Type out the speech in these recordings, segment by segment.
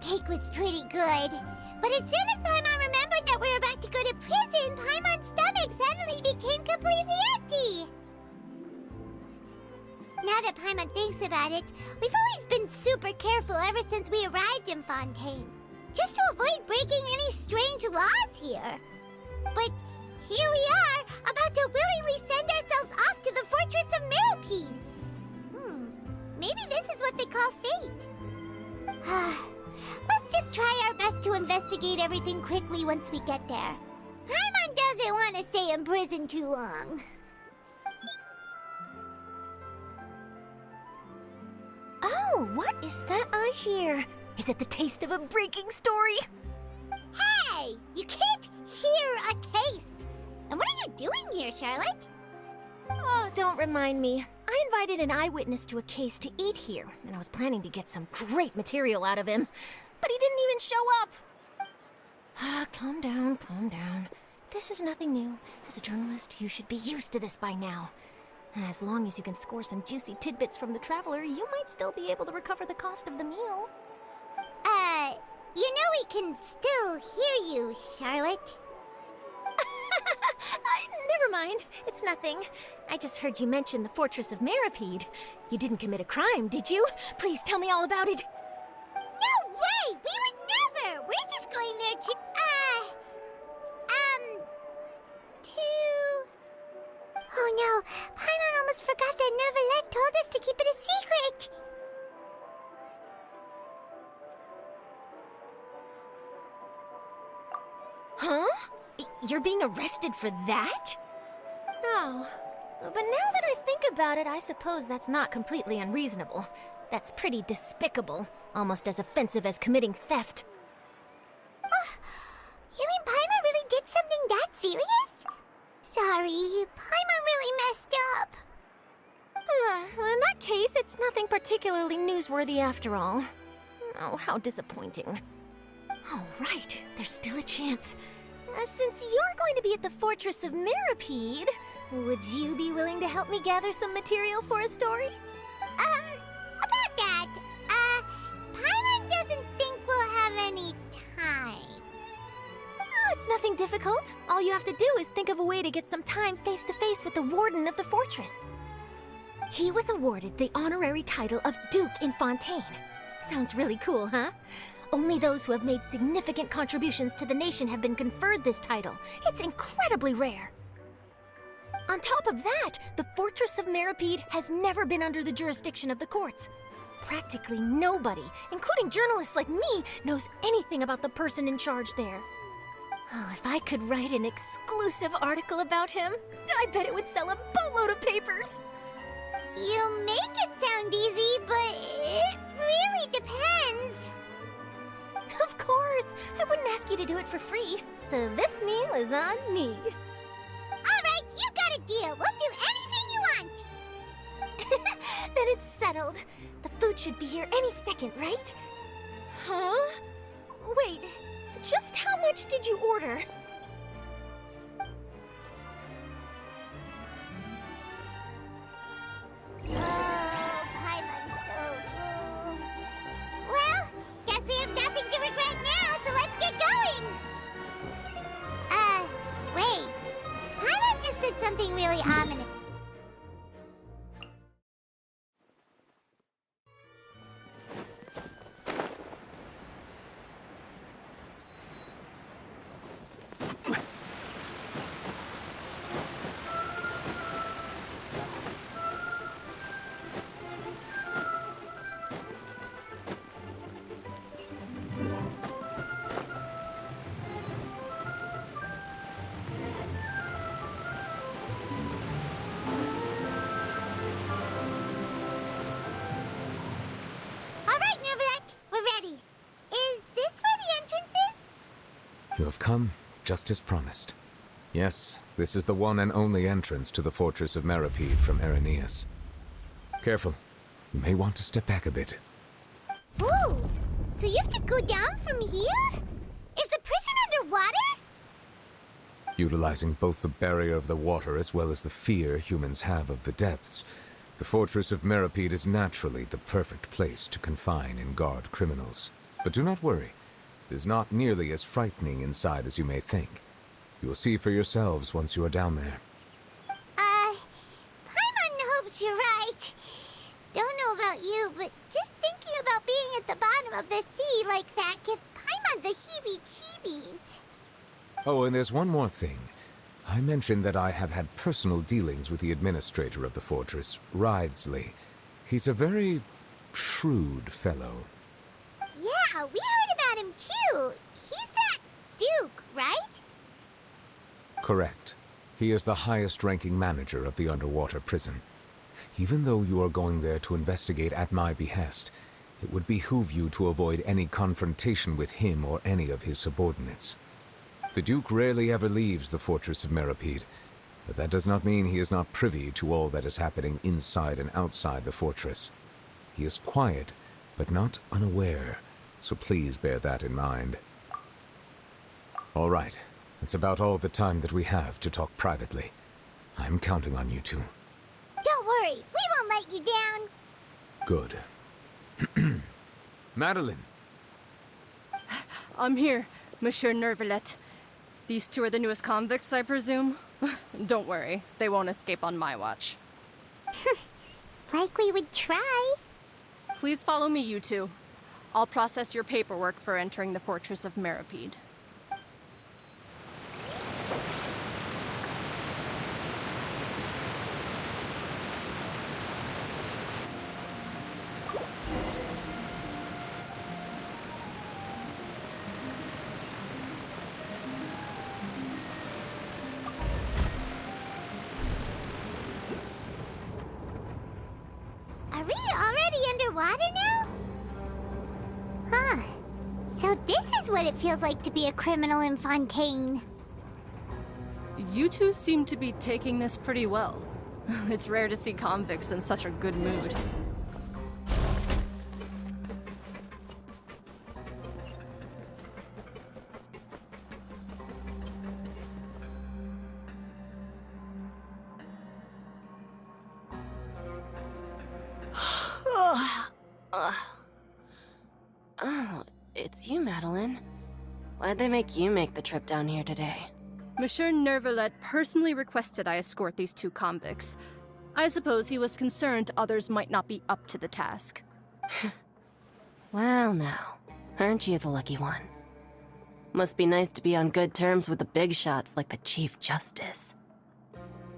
cake was pretty good. But as soon as Paimon remembered that we were about to go to prison, Paimon's stomach suddenly became completely empty. Now that Paimon thinks about it, we've always been super careful ever since we arrived in Fontaine, just to avoid breaking any strange laws here. But here we are, about to willingly send ourselves off to the fortress of Meropide. Maybe this is what they call fate. Let's just try our best to investigate everything quickly once we get there. Paimon doesn't want to stay in prison too long. Oh, what is that I hear? Is it the taste of a breaking story? Hey! You can't hear a taste! And what are you doing here, Charlotte? Oh, don't remind me. I invited an eyewitness to a case to eat here, and I was planning to get some great material out of him. But he didn't even show up! Calm down, calm down. This is nothing new. As a journalist, you should be used to this by now. As long as you can score some juicy tidbits from the traveler, you might still be able to recover the cost of the meal. You know we can still hear you, Charlotte. Never mind. It's nothing. I just heard you mention the fortress of Meropide. You didn't commit a crime, did you? Please tell me all about it. No way! We would never! We're just going there to... Oh no! Paimon almost forgot that Neuvillette told us to keep it a secret! Huh? You're being arrested for that? Oh. But now that I think about it, I suppose that's not completely unreasonable. That's pretty despicable. Almost as offensive as committing theft. You mean Paimon really did something that serious? Sorry, Paimon really messed up. In that case, it's nothing particularly newsworthy after all. Oh, how disappointing. Oh, right. There's still a chance. Since you're going to be at the fortress of Meropide, would you be willing to help me gather some material for a story? About that, Paimon doesn't think we'll have any time. Oh, it's nothing difficult. All you have to do is think of a way to get some time face-to-face with the warden of the fortress. He was awarded the honorary title of Duke in Fontaine. Sounds really cool, huh? Only those who have made significant contributions to the nation have been conferred this title. It's incredibly rare. On top of that, the fortress of Meropide has never been under the jurisdiction of the courts. Practically nobody, including journalists like me, knows anything about the person in charge there. Oh, if I could write an exclusive article about him, I bet it would sell a boatload of papers. You make it sound easy, but it really depends. Of course, I wouldn't ask you to do it for free, so this meal is on me. All right, you got a deal. We'll do anything you want. Then it's settled. The food should be here any second, right? Huh? Wait, just how much did you order? Paimon's so full. Well, guess we have nothing to regret now, so let's get going. Wait. Paimon just said something really ominous. You have come, just as promised. Yes, this is the one and only entrance to the fortress of Meropide from Irenaeus. Careful. You may want to step back a bit. Ooh! So you have to go down from here? Is the prison underwater? Utilizing both the barrier of the water as well as the fear humans have of the depths, the fortress of Meropide is naturally the perfect place to confine and guard criminals. But do not worry. It is not nearly as frightening inside as you may think. You will see for yourselves once you are down there. Paimon hopes you're right. Don't know about you, but just thinking about being at the bottom of the sea like that gives Paimon the heebie-jeebies. Oh, and there's one more thing. I mentioned that I have had personal dealings with the administrator of the fortress, Wriothesley. He's a very shrewd fellow. Yeah, we heard about him too. He's that Duke, right? Correct. He is the highest-ranking manager of the underwater prison. Even though you are going there to investigate at my behest, it would behoove you to avoid any confrontation with him or any of his subordinates. The Duke rarely ever leaves the fortress of Meripede, but that does not mean he is not privy to all that is happening inside and outside the fortress. He is quiet, but not unaware, so please bear that in mind. All right, that's about all the time that we have to talk privately. I'm counting on you two. Don't worry, we won't let you down. Good. Madeline! I'm here, Monsieur Nervalet. These two are the newest convicts, I presume? Don't worry, they won't escape on my watch. Like we would try. Please follow me, you two. I'll process your paperwork for entering the fortress of Meripede. Are we already underwater now? Huh. So this is what it feels like to be a criminal in Fontaine. You two seem to be taking this pretty well. It's rare to see convicts in such a good mood. Oh, it's you, Madeline. Why'd they make you make the trip down here today? Monsieur Nervalet personally requested I escort these two convicts. I suppose he was concerned others might not be up to the task. Well now, aren't you the lucky one? Must be nice to be on good terms with the big shots like the Chief Justice.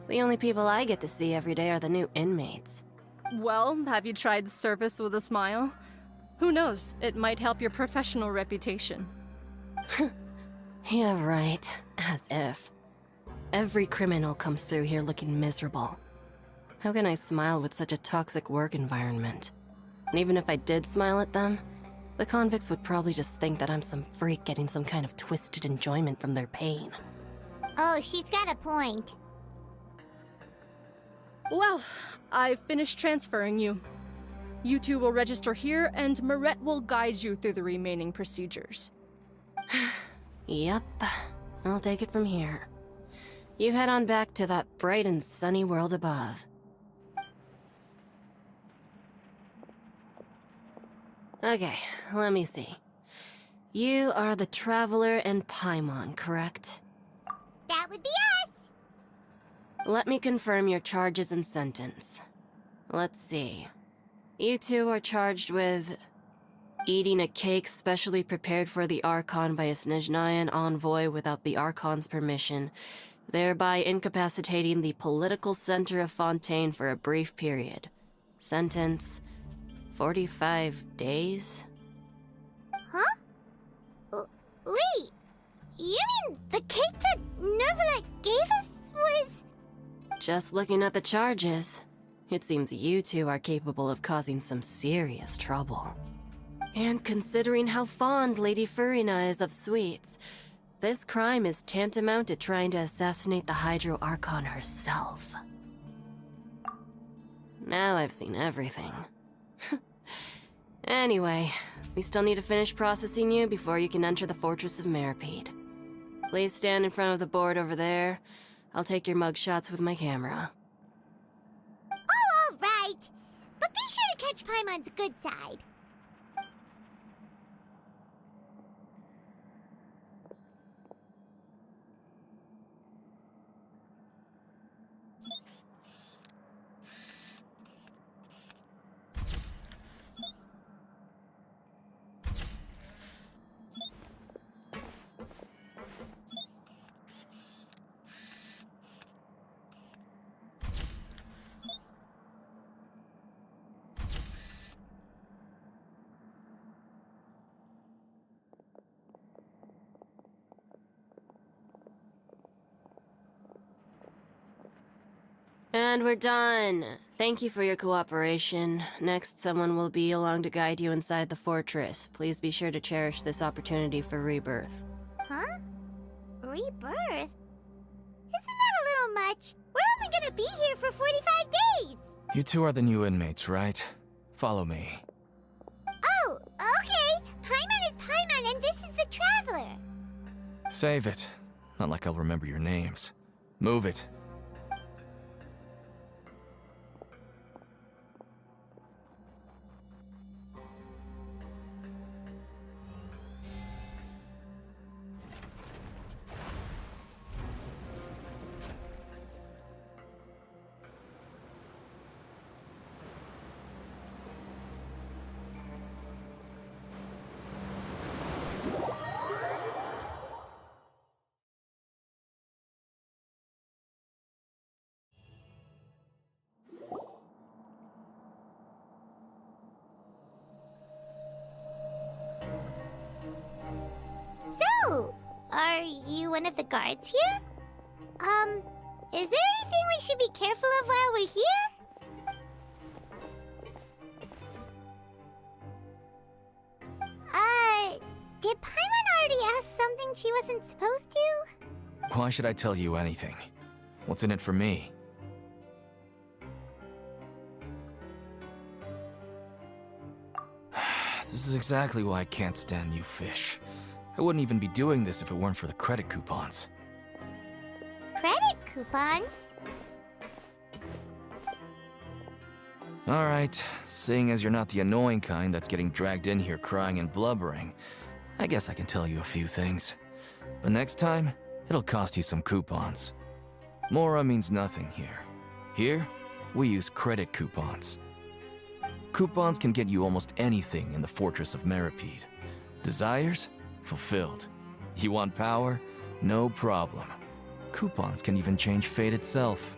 The only people I get to see every day are the new inmates. Well, have you tried service with a smile? Who knows, it might help your professional reputation. Yeah, right. As if. Every criminal comes through here looking miserable. How can I smile with such a toxic work environment? And even if I did smile at them, the convicts would probably just think that I'm some freak getting some kind of twisted enjoyment from their pain. Oh, she's got a point. Well, I've finished transferring you. You two will register here, and Maret will guide you through the remaining procedures. Yep, I'll take it from here. You head on back to that bright and sunny world above. Okay, let me see. You are the Traveler and Paimon, correct? That would be us. Let me confirm your charges and sentence. Let's see. You two are charged with eating a cake specially prepared for the Archon by a Snezhnayan envoy without the Archon's permission, thereby incapacitating the political center of Fontaine for a brief period. Sentence: 45 days? Huh? Wait, you mean the cake that Nervalet gave us was... Just looking at the charges, it seems you two are capable of causing some serious trouble. And considering how fond Lady Furina is of sweets, this crime is tantamount to trying to assassinate the Hydro Archon herself. Now I've seen everything. Anyway, we still need to finish processing you before you can enter the Fortress of Meripede. Please stand in front of the board over there. I'll take your mugshots with my camera. Oh, all right. But be sure to catch Paimon's good side. And we're done. Thank you for your cooperation. Next, someone will be along to guide you inside the fortress. Please be sure to cherish this opportunity for rebirth. Huh? Rebirth? Isn't that a little much? We're only gonna be here for 45 days! You two are the new inmates, right? Follow me. Oh, okay! Paimon is Paimon and this is the Traveler! Save it. Not like I'll remember your names. Move it. So, are you one of the guards here? Is there anything we should be careful of while we're here? Did Paimon already ask something she wasn't supposed to? Why should I tell you anything? What's in it for me? This is exactly why I can't stand you fish. I wouldn't even be doing this if it weren't for the credit coupons. Credit coupons? Alright, seeing as you're not the annoying kind that's getting dragged in here crying and blubbering, I guess I can tell you a few things. But next time, it'll cost you some coupons. Mora means nothing here. Here, we use credit coupons. Coupons can get you almost anything in the Fortress of Meripede. Desires? Fulfilled. You want power? No problem. Coupons can even change fate itself.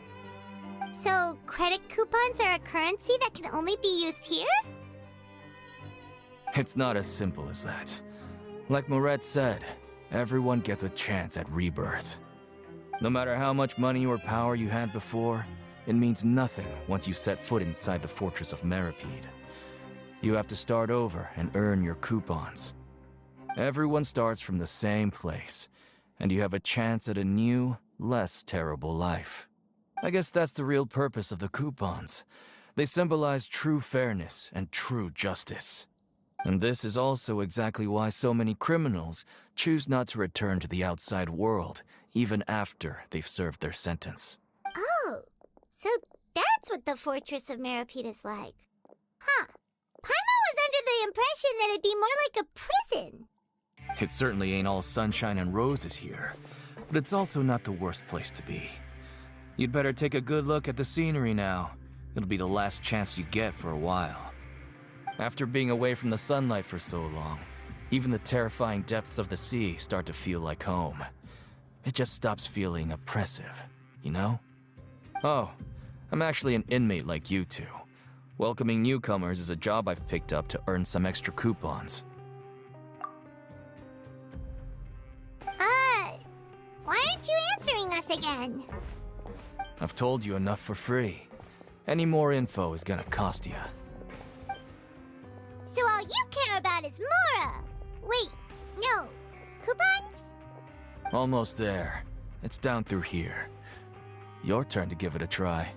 So, credit coupons are a currency that can only be used here? It's not as simple as that. Like Moret said, everyone gets a chance at rebirth. No matter how much money or power you had before, it means nothing once you set foot inside the Fortress of Meripede. You have to start over and earn your coupons. Everyone starts from the same place, and you have a chance at a new, less terrible life. I guess that's the real purpose of the coupons. They symbolize true fairness and true justice. And this is also exactly why so many criminals choose not to return to the outside world, even after they've served their sentence. Oh, so that's what the Fortress of Meripede is like. Huh. Paimon was under the impression that it'd be more like a prison. It certainly ain't all sunshine and roses here, but it's also not the worst place to be. You'd better take a good look at the scenery now. It'll be the last chance you get for a while. After being away from the sunlight for so long, even the terrifying depths of the sea start to feel like home. It just stops feeling oppressive, you know? Oh, I'm actually an inmate like you two. Welcoming newcomers is a job I've picked up to earn some extra coupons. Why aren't you answering us again? I've told you enough for free. Any more info is gonna cost you. So all you care about is Mora! Wait, no. Coupons? Almost there. It's down through here. Your turn to give it a try.